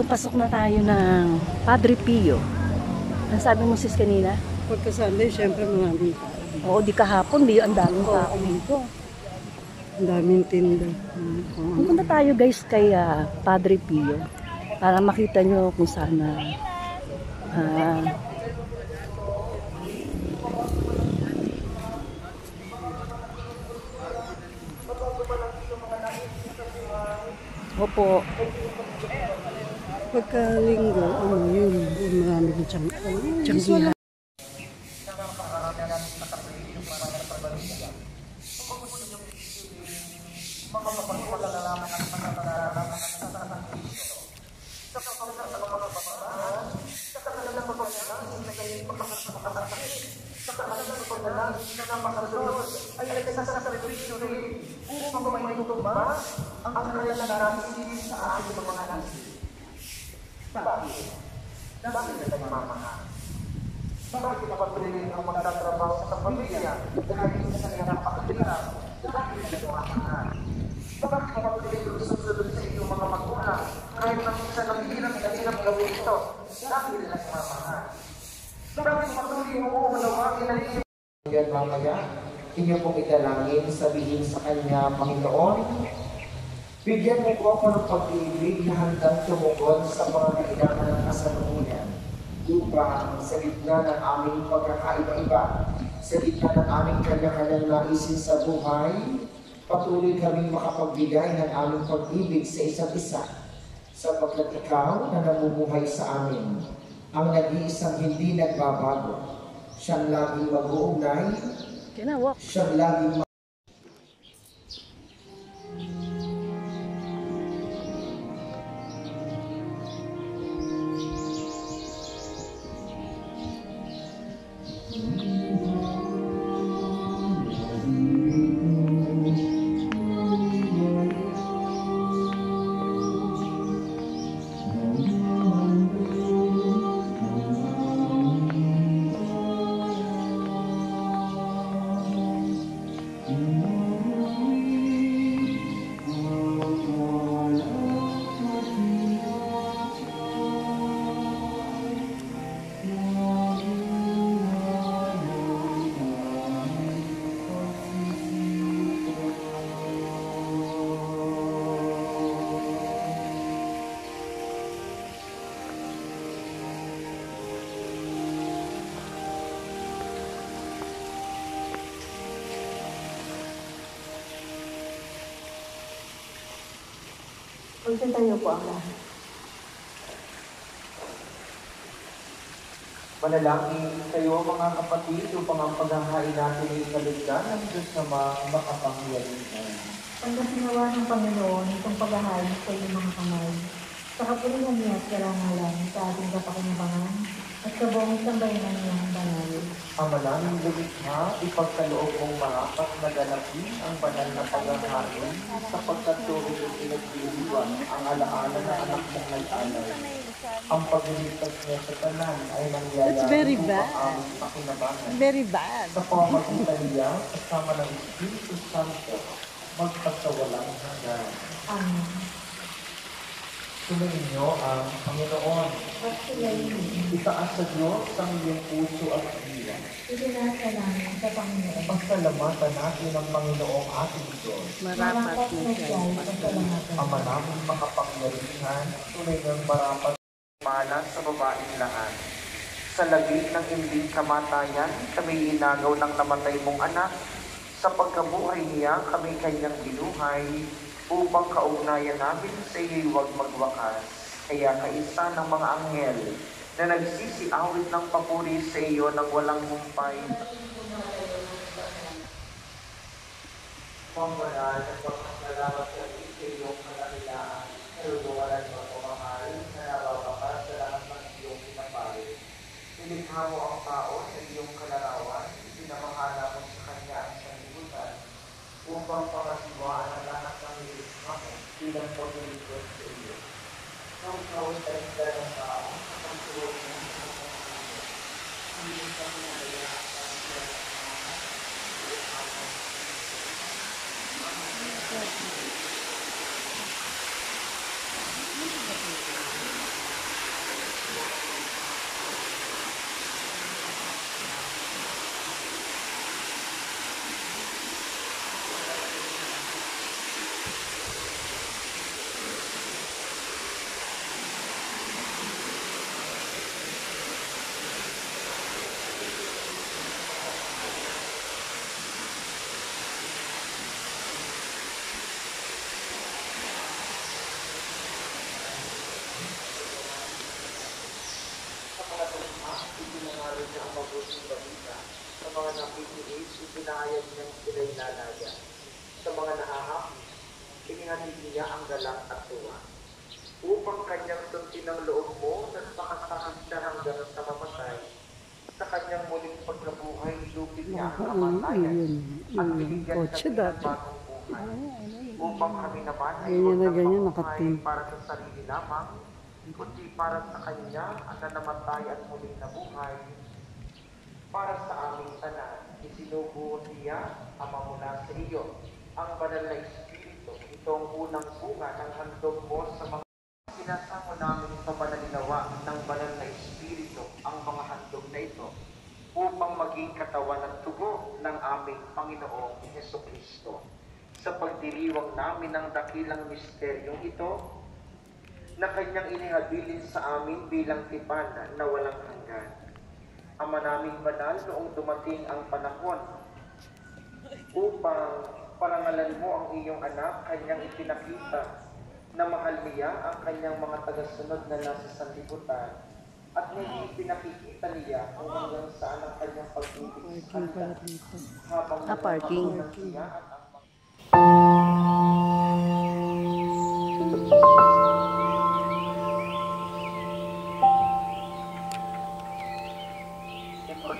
Pumapasok na tayo ng Padre Pio. Ang sabi mo sis kanina? Pagka Sunday, syempre maraming tao. Oo, di kahapon, di ang daming tao dito. Ang daming tinda. Pupunta tayo guys kay Padre Pio para makita nyo kung saan opo. Pagka linggo, yun, marami ng tiyanggihan. Ang kanilang narating sa ating mga anak. Bakit? Bakit ito mamamahal? Bakit pinapatuloy ang magtatrabaho sa pamilya dahil sa kanilang pakahirap? Bakit ito mamamahal? Bakit pinapatuloy ang susunod sa inyong mga magulang kahit na minsan ang hirap na hirap gawin ito? Bakit ito mamamahal? Bakit patuloy mo malawagin ang inyong yan mamaya? Inyo pong italangin, sabihin sa Kanya, Panginoon, bigyan mo po ako ng pag-ibig na handang tumugon sa mga kailangan ng kasalukuyan upang sa gitna ng aming pagkakaiba-iba, sa gitna ng aming kanya-kanyang naisin sa buhay, patuloy kaming makapagbigay ng aming pag-ibig sa isa't isa, sapagkat ikaw na namumuhay sa amin, ang nag-iisang hindi nagbabago, siyang laging mag-uugnay, siyang laging Pagka tayo po ang lahat. Manalangin kayo mga kapatid upang ang paghahain natin ay kaligtan ng Diyos na makapangyarihan. Pagkasinawa ng Panginoon itong paghahain sa iyong mga kamay, sa kapulihan niya at karangalan sa ating kapakinabangan at sa buong sambayanan niyang banal. Ang malaming lumikha, ipagkaloob mong marapat na ganapin ang banal na paghahain sapagkat tuloy yung pinagdiriwan ang alaala na anak mong nag-alay. Ang pagliligtas niya sa tanan ay nangyayari upang aming pakinabangan. Very bad. Sa pamamagitan niya, kasama ng Espiritu Santo, magpasawalang hanggan. Amen. Sumayin niyo ang Panginoon. At sila'y Itaas sa Diyos ang iyong puso at diwa. itinasa namin sa Panginoon. Pagsalamatan natin ang Panginoong ating Diyos. Marapat na siya ay pasalamatan. Ang manaming makapangyarihan, tunay ng marapat malas sa babaeng lahat. Sa lagit ng hindi kamatayan, kami inagaw ng namatay mong anak. Sa pagkabuhay niya, kami kanyang binuhay, upang kaugnayan namin sa iyo'y huwag magwakas. Kaya kaisa ng mga anghel na nagsisiawit ng papuri sa iyo ng walang humpay. Pangbanal at pagkakalamat sa iyong kalakilaan, nalunuwalan mo ang mahal na nababakas sa lahat ng iyong pinapari. Nilikha mo ang tao sa iyong kalarawan, pinamahala mo sa kanya ang sanlibutan, upang pangasiwaan ang lahat ng nilikha mo bilang paglilingkod sa iyo. Nang ikaw ay talinda ng tao, ang tuwag mo sa pagkakas, hindi sa pinalaya ang siya ng mga mabuting balita. Sa mga nakikinig, ipinahayag niyang sila'y lalaya. Sa mga nahahapi, inihatid niya ang galak at tuwa. Upang kanyang sundin ang loob mo, nagpakasahag siya hanggang sa mamatay. Sa kanyang muling pagkabuhay, lupit niya ang kamatayan at binigyan kotse siya ng dati. bagong buhay. Upang kami naman ay Ganyan huwag na na ganyan, mabuhay nakatim. para sa sarili lamang, kundi para sa kanya ang nanamatay at muling nabuhay. Para sa aming tanan, isinubuo niya ama mula sa iyo, ang banal na Espiritu, itong unang bunga ng handog mo sa mga sinasamo namin sa panalinawa ng banal na Espiritu ang mga handog na ito upang maging katawan at tubo ng aming Panginoong Hesukristo. Sa pagdiriwang namin ng dakilang misteryong ito, na kanyang inihabilin sa amin bilang tipan na walang hanggan. Ama naming banal, noong dumating ang panahon upang parangalan mo ang iyong anak, kanyang ipinakita na mahal niya ang kanyang mga tagasunod na nasa sanlibutan at hindi pinakikita niya kung hanggang saan ang kanyang pag-ibig sa kanila habang Parking. siya at ang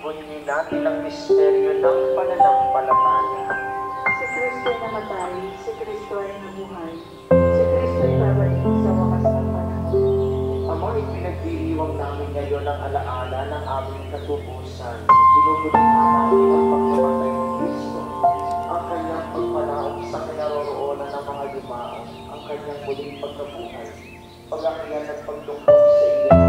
ipagbunin natin ang misteryo ng pananampalataya. Si Kristo ay namatay, si Kristo ay nabuhay, si Kristo ay babalik sa wakas ng panahon. Ama, ipinagdiriwang namin ngayon ang alaala ng aming katubusan. Binubulungan namin ang pagkamatay ni Kristo, ang kanyang pagpanaog sa kinaroroonan ng mga yumao, ang kanyang muling pagkabuhay, pag-akyat at pagtungkol sa iyong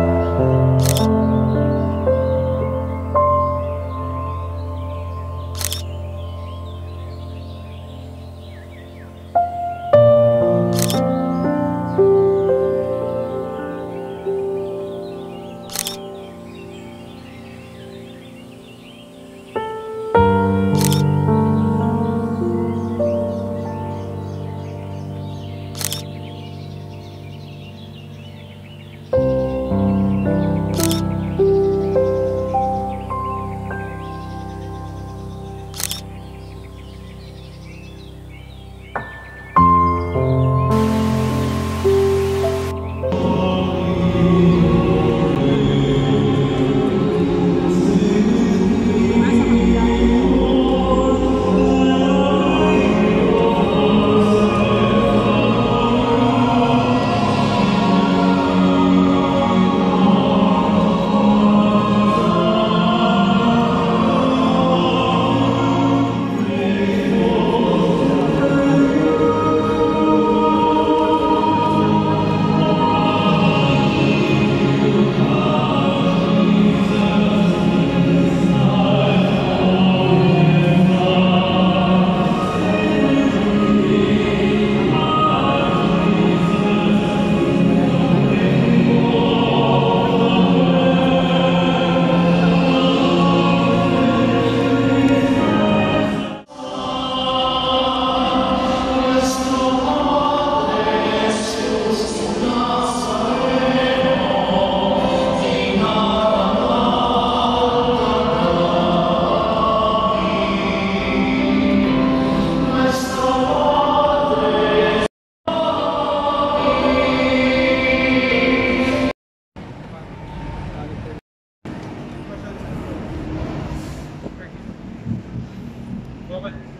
Bakit?